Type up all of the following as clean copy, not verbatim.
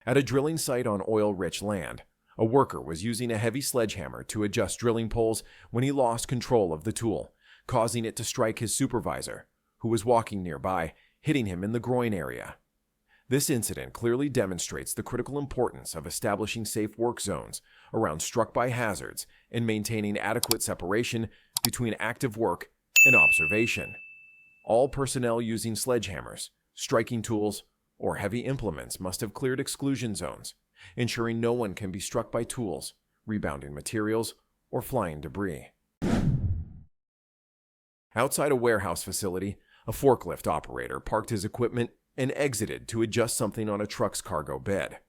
At a drilling site on oil-rich land, a worker was using a heavy sledgehammer to adjust drilling poles when he lost control of the tool, causing it to strike his supervisor, who was walking nearby, hitting him in the groin area. This incident clearly demonstrates the critical importance of establishing safe work zones around struck-by hazards and maintaining adequate separation between active work and observation. All personnel using sledgehammers, striking tools, or heavy implements must have cleared exclusion zones, ensuring no one can be struck by tools, rebounding materials, or flying debris. Outside a warehouse facility, a forklift operator parked his equipment and exited to adjust something on a truck's cargo bed.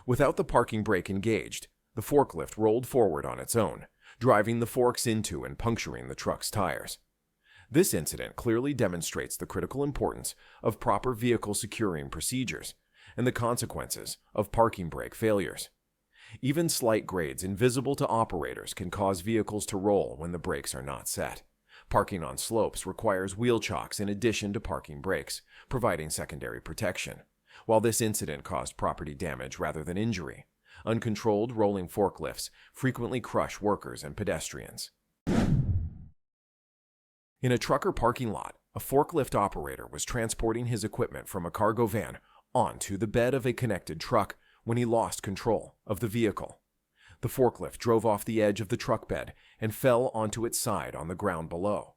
Without the parking brake engaged, the forklift rolled forward on its own, driving the forks into and puncturing the truck's tires. This incident clearly demonstrates the critical importance of proper vehicle securing procedures and the consequences of parking brake failures. Even slight grades invisible to operators can cause vehicles to roll when the brakes are not set. Parking on slopes requires wheel chocks in addition to parking brakes, providing secondary protection. While this incident caused property damage rather than injury, uncontrolled rolling forklifts frequently crush workers and pedestrians. In a trucker parking lot, a forklift operator was transporting his equipment from a cargo van onto the bed of a connected truck when he lost control of the vehicle. The forklift drove off the edge of the truck bed and fell onto its side on the ground below.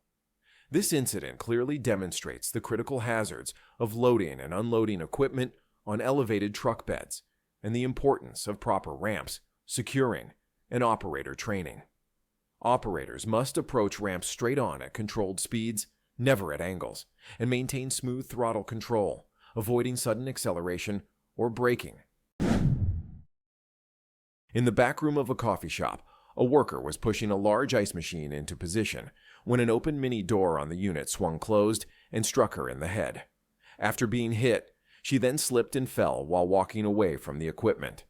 This incident clearly demonstrates the critical hazards of loading and unloading equipment on elevated truck beds and the importance of proper ramps, securing, and operator training. Operators must approach ramps straight on at controlled speeds, never at angles, and maintain smooth throttle control, avoiding sudden acceleration or braking. In the back room of a coffee shop, a worker was pushing a large ice machine into position when an open mini door on the unit swung closed and struck her in the head. After being hit, she then slipped and fell while walking away from the equipment.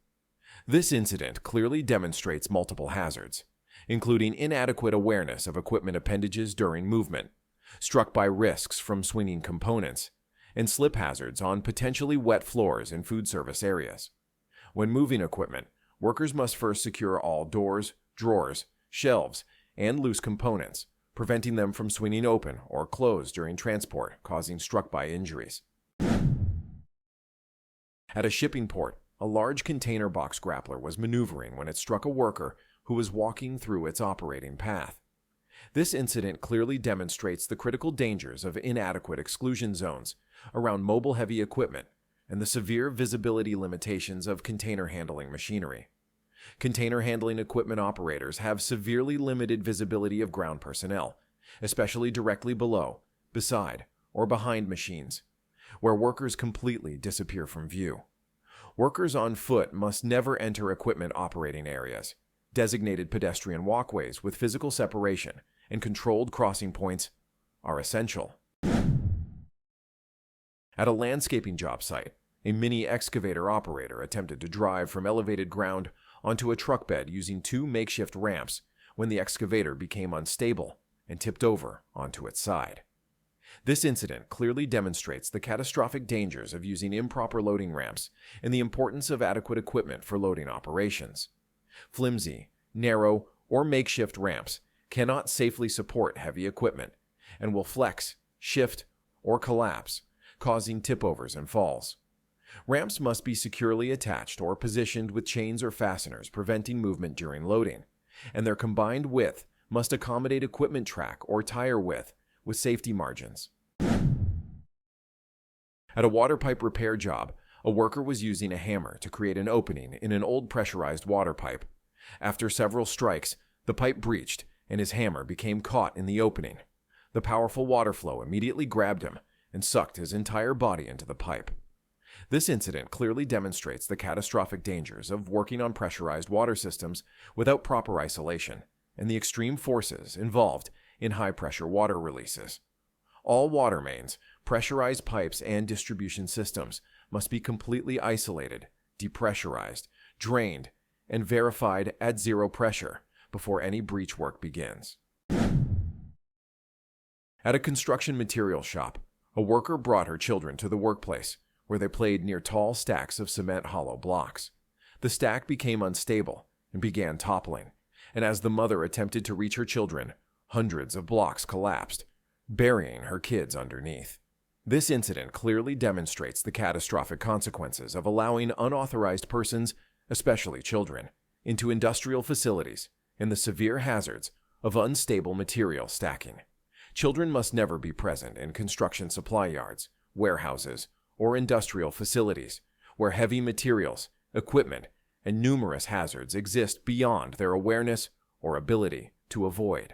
This incident clearly demonstrates multiple hazards, including inadequate awareness of equipment appendages during movement, struck by risks from swinging components, and slip hazards on potentially wet floors in food service areas. When moving equipment, workers must first secure all doors, drawers, shelves, and loose components, preventing them from swinging open or closed during transport, causing struck-by injuries. At a shipping port, a large container box grappler was maneuvering when it struck a worker who was walking through its operating path. This incident clearly demonstrates the critical dangers of inadequate exclusion zones around mobile heavy equipment and the severe visibility limitations of container handling machinery. Container handling equipment operators have severely limited visibility of ground personnel, especially directly below, beside, or behind machines, where workers completely disappear from view. Workers on foot must never enter equipment operating areas. Designated pedestrian walkways with physical separation and controlled crossing points are essential. At a landscaping job site, a mini excavator operator attempted to drive from elevated ground onto a truck bed using 2 makeshift ramps when the excavator became unstable and tipped over onto its side. This incident clearly demonstrates the catastrophic dangers of using improper loading ramps and the importance of adequate equipment for loading operations. Flimsy, narrow, or makeshift ramps cannot safely support heavy equipment and will flex, shift, or collapse, causing tip-overs and falls. Ramps must be securely attached or positioned with chains or fasteners preventing movement during loading, and their combined width must accommodate equipment track or tire width with safety margins. At a water pipe repair job, a worker was using a hammer to create an opening in an old pressurized water pipe. After several strikes, the pipe breached and his hammer became caught in the opening. The powerful water flow immediately grabbed him and sucked his entire body into the pipe. This incident clearly demonstrates the catastrophic dangers of working on pressurized water systems without proper isolation and the extreme forces involved in high-pressure water releases. All water mains, pressurized pipes, and distribution systems must be completely isolated, depressurized, drained, and verified at 0 pressure before any breach work begins. At a construction material shop, a worker brought her children to the workplace, where they played near tall stacks of cement hollow blocks. The stack became unstable and began toppling, and as the mother attempted to reach her children, hundreds of blocks collapsed, burying her kids underneath. This incident clearly demonstrates the catastrophic consequences of allowing unauthorized persons, especially children, into industrial facilities and the severe hazards of unstable material stacking. Children must never be present in construction supply yards, warehouses, or industrial facilities where heavy materials, equipment, and numerous hazards exist beyond their awareness or ability to avoid.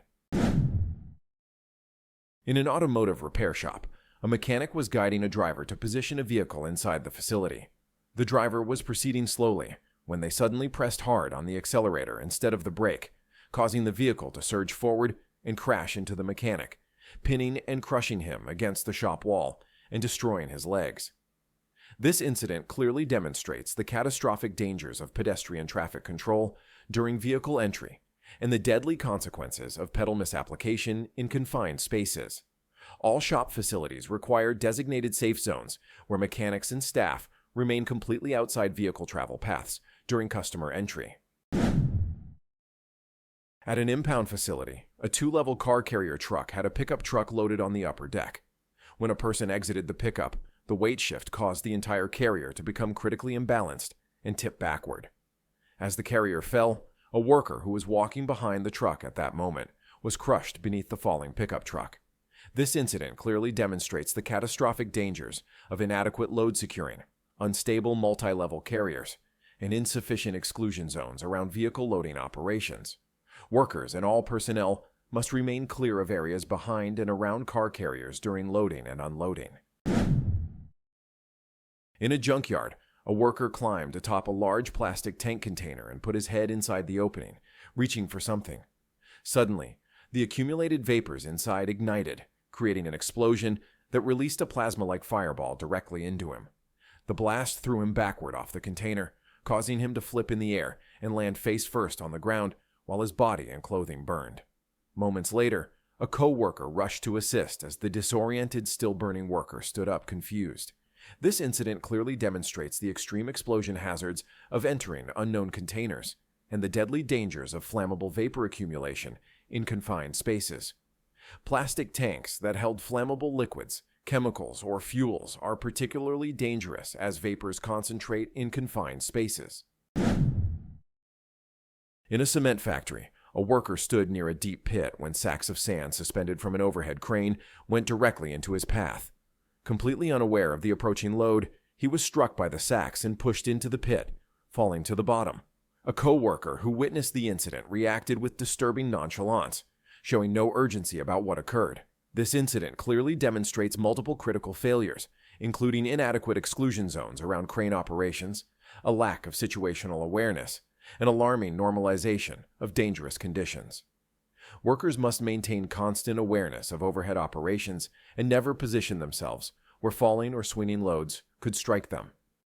In an automotive repair shop, a mechanic was guiding a driver to position a vehicle inside the facility. The driver was proceeding slowly when they suddenly pressed hard on the accelerator instead of the brake, causing the vehicle to surge forward and crash into the mechanic, pinning and crushing him against the shop wall and destroying his legs. This incident clearly demonstrates the catastrophic dangers of pedestrian traffic control during vehicle entry and the deadly consequences of pedal misapplication in confined spaces. All shop facilities require designated safe zones where mechanics and staff remain completely outside vehicle travel paths during customer entry. At an impound facility, a 2-level car carrier truck had a pickup truck loaded on the upper deck. When a person exited the pickup, the weight shift caused the entire carrier to become critically imbalanced and tip backward. As the carrier fell, a worker who was walking behind the truck at that moment was crushed beneath the falling pickup truck. This incident clearly demonstrates the catastrophic dangers of inadequate load securing, unstable multi-level carriers, and insufficient exclusion zones around vehicle loading operations. Workers and all personnel must remain clear of areas behind and around car carriers during loading and unloading. In a junkyard, a worker climbed atop a large plastic tank container and put his head inside the opening, reaching for something. Suddenly, the accumulated vapors inside ignited, creating an explosion that released a plasma-like fireball directly into him. The blast threw him backward off the container, causing him to flip in the air and land face first on the ground while his body and clothing burned. Moments later, a co-worker rushed to assist as the disoriented, still-burning worker stood up confused. This incident clearly demonstrates the extreme explosion hazards of entering unknown containers and the deadly dangers of flammable vapor accumulation in confined spaces. Plastic tanks that held flammable liquids, chemicals, or fuels are particularly dangerous as vapors concentrate in confined spaces. In a cement factory, a worker stood near a deep pit when sacks of sand suspended from an overhead crane went directly into his path. Completely unaware of the approaching load, he was struck by the sacks and pushed into the pit, falling to the bottom. A co-worker who witnessed the incident reacted with disturbing nonchalance, showing no urgency about what occurred. This incident clearly demonstrates multiple critical failures, including inadequate exclusion zones around crane operations, a lack of situational awareness, and alarming normalization of dangerous conditions. Workers must maintain constant awareness of overhead operations and never position themselves where falling or swinging loads could strike them.